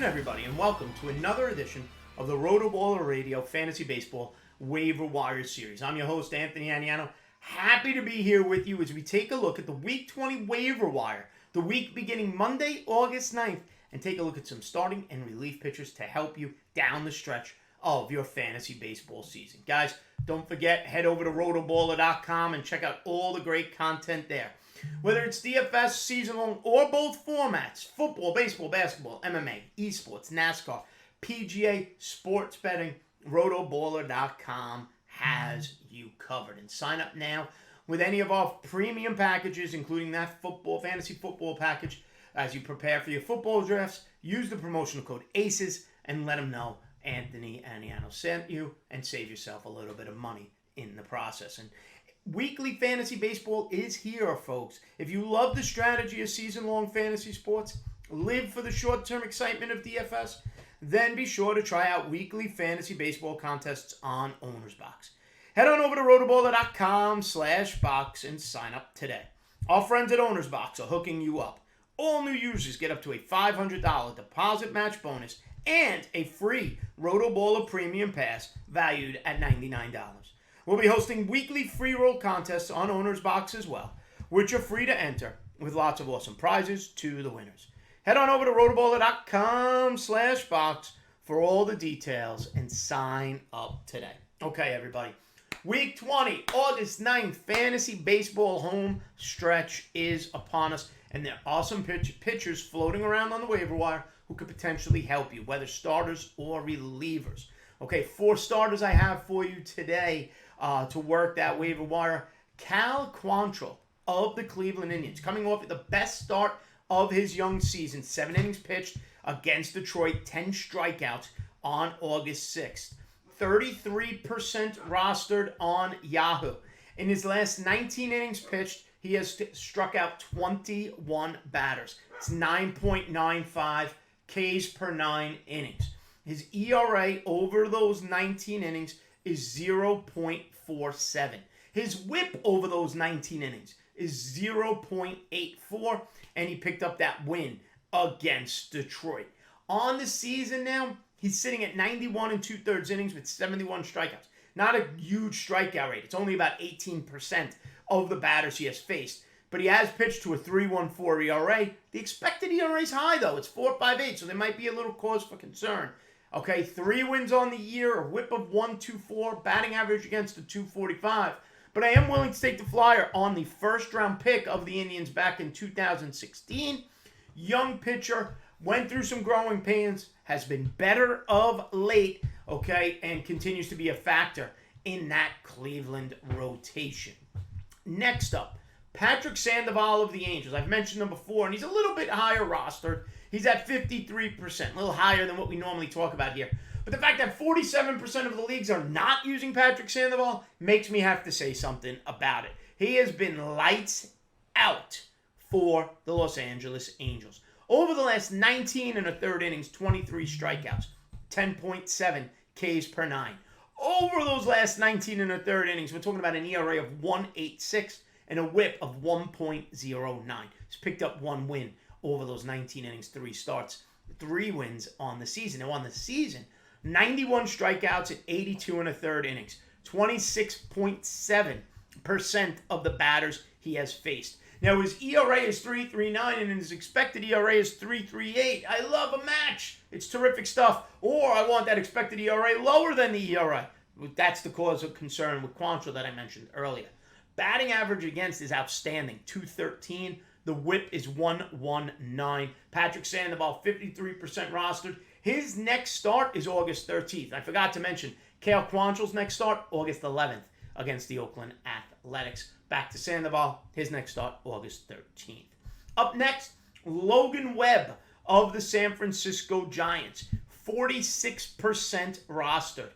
afternoon, everybody, and welcome to another edition of the RotoBaller Radio Fantasy Baseball Waiver Wire Series. I'm your host, Anthony Aniano. Happy to be here with you as we take a look at the Week 20 Waiver Wire, the week beginning Monday, August 9th, and take a look at some starting and relief pitchers to help you down the stretch of your fantasy baseball season. Guys, don't forget, head over to rotoballer.com and check out all the great content there. Whether it's DFS, season-long, or both formats, football, baseball, basketball, MMA, esports, NASCAR, PGA, sports betting, rotoballer.com has you covered. And sign up now with any of our premium packages, including that fantasy football package. As you prepare for your football drafts, use the promotional code ACES and let them know Anthony Aniano sent you and save yourself a little bit of money in the process. And weekly fantasy baseball is here, folks. If you love the strategy of season-long fantasy sports, live for the short-term excitement of DFS, then be sure to try out weekly fantasy baseball contests on Owner's Box. Head on over to rotoballer.com/box and sign up today. Our friends at Owner's Box are hooking you up. All new users get up to a $500 deposit match bonus and a free RotoBaller Premium Pass valued at $99. We'll be hosting weekly free roll contests on Owner's Box as well, which are free to enter with lots of awesome prizes to the winners. Head on over to rotoballer.com/box for all the details and sign up today. Okay, everybody. Week 20, August 9th, fantasy baseball home stretch is upon us, and there are some pitchers floating around on the waiver wire who could potentially help you, whether starters or relievers. Okay, 4 starters I have for you today to work that waiver wire. Quantrill of the Cleveland Indians, coming off at the best start of his young season. 7 innings pitched against Detroit, 10 strikeouts on August 6th. 33% rostered on Yahoo. In his last 19 innings pitched, he has struck out 21 batters. It's 9.95 Ks per 9 innings. His ERA over those 19 innings is 0.47. His whip over those 19 innings is 0.84, and he picked up that win against Detroit. On the season now, he's sitting at 91 2/3 innings with 71 strikeouts. Not a huge strikeout rate. It's only about 18% of the batters he has faced. But he has pitched to a 3.14 ERA. The expected ERA is high, though. It's 4.58, so there might be a little cause for concern. Okay, 3 wins on the year, a whip of 1.24, batting average against a 2.45. But I am willing to take the flyer on the first-round pick of the Indians back in 2016. Young pitcher, went through some growing pains, has been better of late, okay, and continues to be a factor in that Cleveland rotation. Next up, Patrick Sandoval of the Angels. I've mentioned him before, and he's a little bit higher rostered. He's at 53%, a little higher than what we normally talk about here. But the fact that 47% of the leagues are not using Patrick Sandoval makes me have to say something about it. He has been lights out for the Los Angeles Angels. Over the last 19 1/3 innings, 23 strikeouts, 10.7 Ks per 9. Over those last 19 1/3 innings, we're talking about an ERA of 1.86 and a whip of 1.09. He's picked up 1 win over those 19 innings, 3 starts, 3 wins on the season. Now on the season, 91 strikeouts at 82 1/3 innings, 26.7% of the batters he has faced. Now his ERA is 3.39 and his expected ERA is 3.38. I love a match. It's terrific stuff. Or I want that expected ERA lower than the ERA. That's the cause of concern with Quantrill that I mentioned earlier. Batting average against is outstanding, 213. The whip is 119. Patrick Sandoval, 53% rostered. His next start is August 13th. I forgot to mention, Quantrill's next start, August 11th, against the Oakland Athletics. Back to Sandoval, his next start, August 13th. Up next, Logan Webb of the San Francisco Giants, 46% rostered.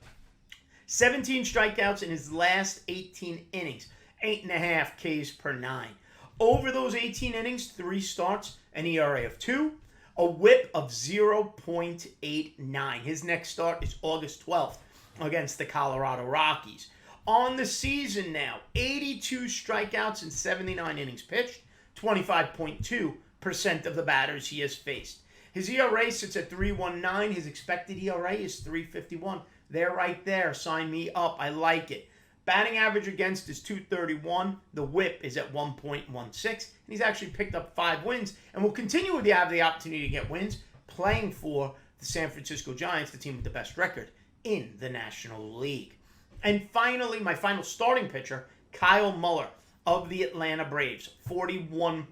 17 strikeouts in his last 18 innings, 8.5 Ks per 9. Over those 18 innings, 3 starts, an ERA of 2, a whip of 0.89. His next start is August 12th against the Colorado Rockies. On the season now, 82 strikeouts and 79 innings pitched, 25.2% of the batters he has faced. His ERA sits at 3.19. His expected ERA is 3.51. They're right there. Sign me up. I like it. Batting average against is 231. The whip is at 1.16. And he's actually picked up 5 wins and will continue to have the opportunity to get wins playing for the San Francisco Giants, the team with the best record in the National League. And finally, my final starting pitcher, Kyle Muller of the Atlanta Braves, 41%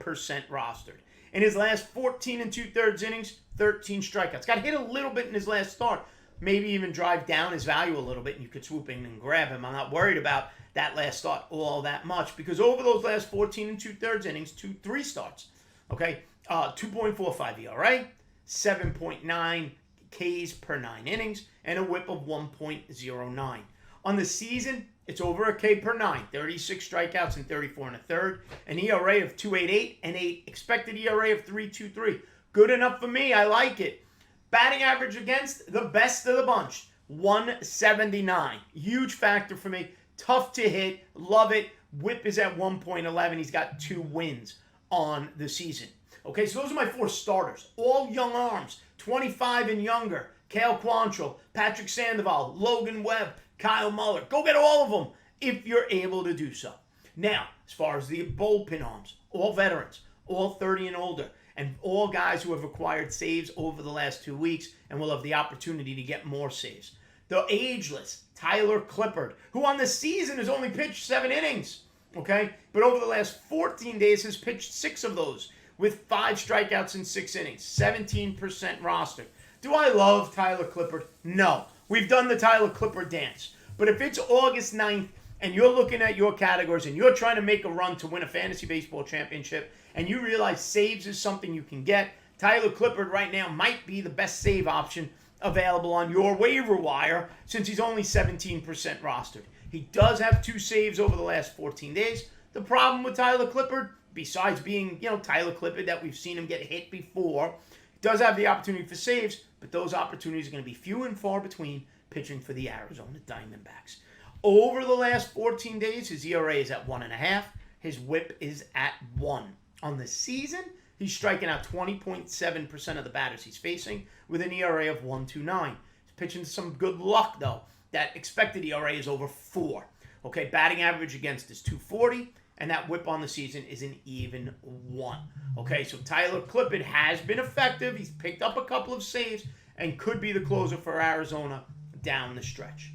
rostered. In his last 14 2/3 innings, 13 strikeouts. Got hit a little bit in his last start. Maybe even drive down his value a little bit, and you could swoop in and grab him. I'm not worried about that last start all that much because over those last 14 2/3 innings, 3 starts, okay, 2.45 ERA, 7.9 Ks per 9 innings, and a whip of 1.09. On the season, it's over a K per 9, 36 strikeouts and 34 1/3, an ERA of 2.88 and 8 expected ERA of 3.23. Good enough for me. I like it. Batting average against the best of the bunch, 179. Huge factor for me. Tough to hit. Love it. Whip is at 1.11. He's got 2 wins on the season. Okay, so those are my 4 starters. All young arms, 25 and younger. Kale Quantrill, Patrick Sandoval, Logan Webb, Kyle Muller. Go get all of them if you're able to do so. Now, as far as the bullpen arms, all veterans, all 30 and older, and all guys who have acquired saves over the last 2 weeks and will have the opportunity to get more saves. The ageless Tyler Clippard, who on the season has only pitched 7 innings, okay? But over the last 14 days has pitched 6 of those with 5 strikeouts in 6 innings, 17% rostered. Do I love Tyler Clippard? No. We've done the Tyler Clippard dance. But if it's August 9th and you're looking at your categories and you're trying to make a run to win a fantasy baseball championship and you realize saves is something you can get, Tyler Clippard right now might be the best save option available on your waiver wire since he's only 17% rostered. He does have 2 saves over the last 14 days. The problem with Tyler Clippard, besides being, Tyler Clippard that we've seen him get hit before, does have the opportunity for saves, but those opportunities are going to be few and far between pitching for the Arizona Diamondbacks. Over the last 14 days, his ERA is at 1.5. His whip is at 1. On the season, he's striking out 20.7% of the batters he's facing with an ERA of 1.29. He's pitching some good luck, though. That expected ERA is over 4. Okay, batting average against is 240, and that whip on the season is an even 1. Okay, so Tyler Clippard has been effective. He's picked up a couple of saves and could be the closer for Arizona down the stretch.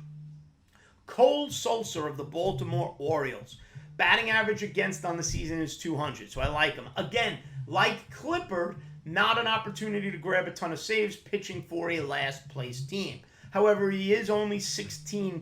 Cole Sulser of the Baltimore Orioles. Batting average against on the season is 200, so I like him. Again, like Clippard, not an opportunity to grab a ton of saves pitching for a last-place team. However, he is only 16%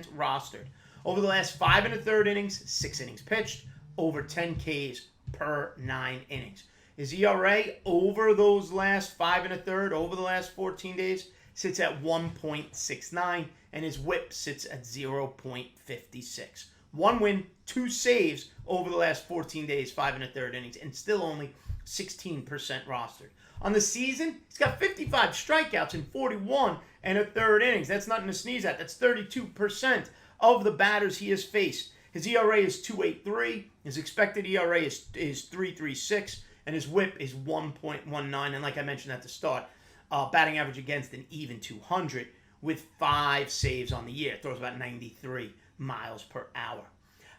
rostered. Over the last 5 1/3 innings, 6 innings pitched, over 10 Ks per 9 innings. His ERA over those last 5 1/3, over the last 14 days, sits at 1.69, and his whip sits at 0.56. 1 win, 2 saves over the last 14 days, 5 1/3 innings, and still only 16% rostered. On the season, he's got 55 strikeouts in 41 1/3 innings. That's nothing to sneeze at. That's 32% of the batters he has faced. His ERA is 2.83. His expected ERA is 3.36, and his whip is 1.19. And like I mentioned at the start, batting average against an even 200 with 5 saves on the year. Throws about 93 miles per hour.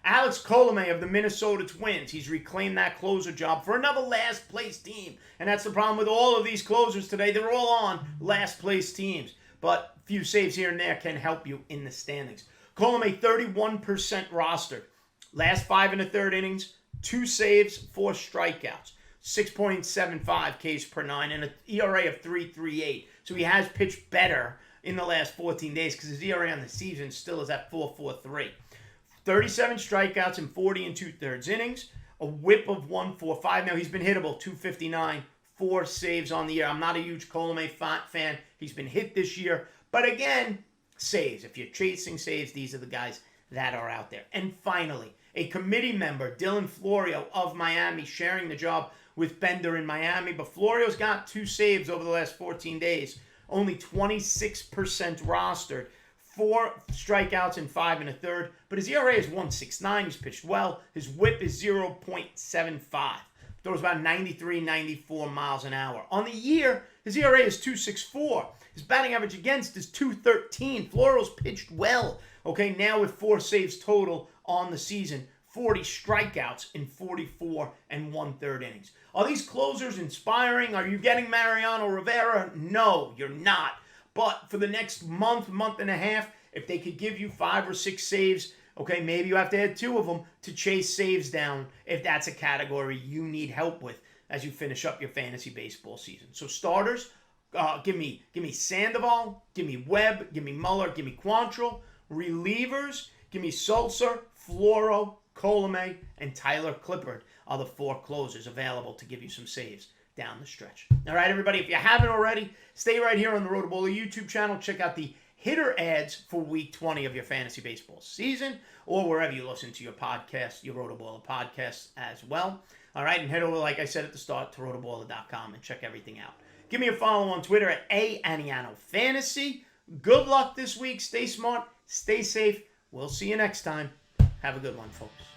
Alex Colome of the Minnesota Twins. He's reclaimed that closer job for another last-place team. And that's the problem with all of these closers today. They're all on last-place teams. But a few saves here and there can help you in the standings. Colome, 31% rostered. Last 5 1/3 innings, 2 saves, 4 strikeouts. 6.75 Ks per 9 and an ERA of 3.38. So he has pitched better in the last 14 days because his ERA on the season still is at 4.43. 37 strikeouts in 40 2/3 innings, a whip of 1.45. Now he's been hittable, 259, 4 saves on the year. I'm not a huge Colome fan. He's been hit this year, but again, saves. If you're chasing saves, these are the guys that are out there. And finally, a committee member, Dylan Floro of Miami, sharing the job with Bender in Miami. But Florio's got 2 saves over the last 14 days, only 26% rostered, 4 strikeouts in 5 1/3. But his ERA is 1.69. He's pitched well. His whip is 0.75. throws about 93, 94 miles an hour. On the year, his ERA is 2.64. His batting average against is 2.13. Floro's pitched well. Okay, now with 4 saves total on the season, 40 strikeouts in 44 and 1/3 innings. Are these closers inspiring? Are you getting Mariano Rivera? No, you're not. But for the next month, month and a half, if they could give you 5 or 6 saves, okay, maybe you have to add 2 of them to chase saves down if that's a category you need help with as you finish up your fantasy baseball season. So starters, give me Sandoval, give me Webb, give me Muller, give me Quantrill. Relievers, give me Sulser, Floro, Colome, and Tyler Clippard are the 4 closers available to give you some saves down the stretch. All right, everybody, if you haven't already, stay right here on the RotoBaller YouTube channel. Check out the hitter ads for week 20 of your fantasy baseball season, or wherever you listen to your podcast, your RotoBaller podcasts as well. All right, and head over, like I said at the start, to rotoballer.com and check everything out. Give me a follow on Twitter at @Aniano Good luck this week. Stay smart. Stay safe. We'll see you next time. Have a good one, folks.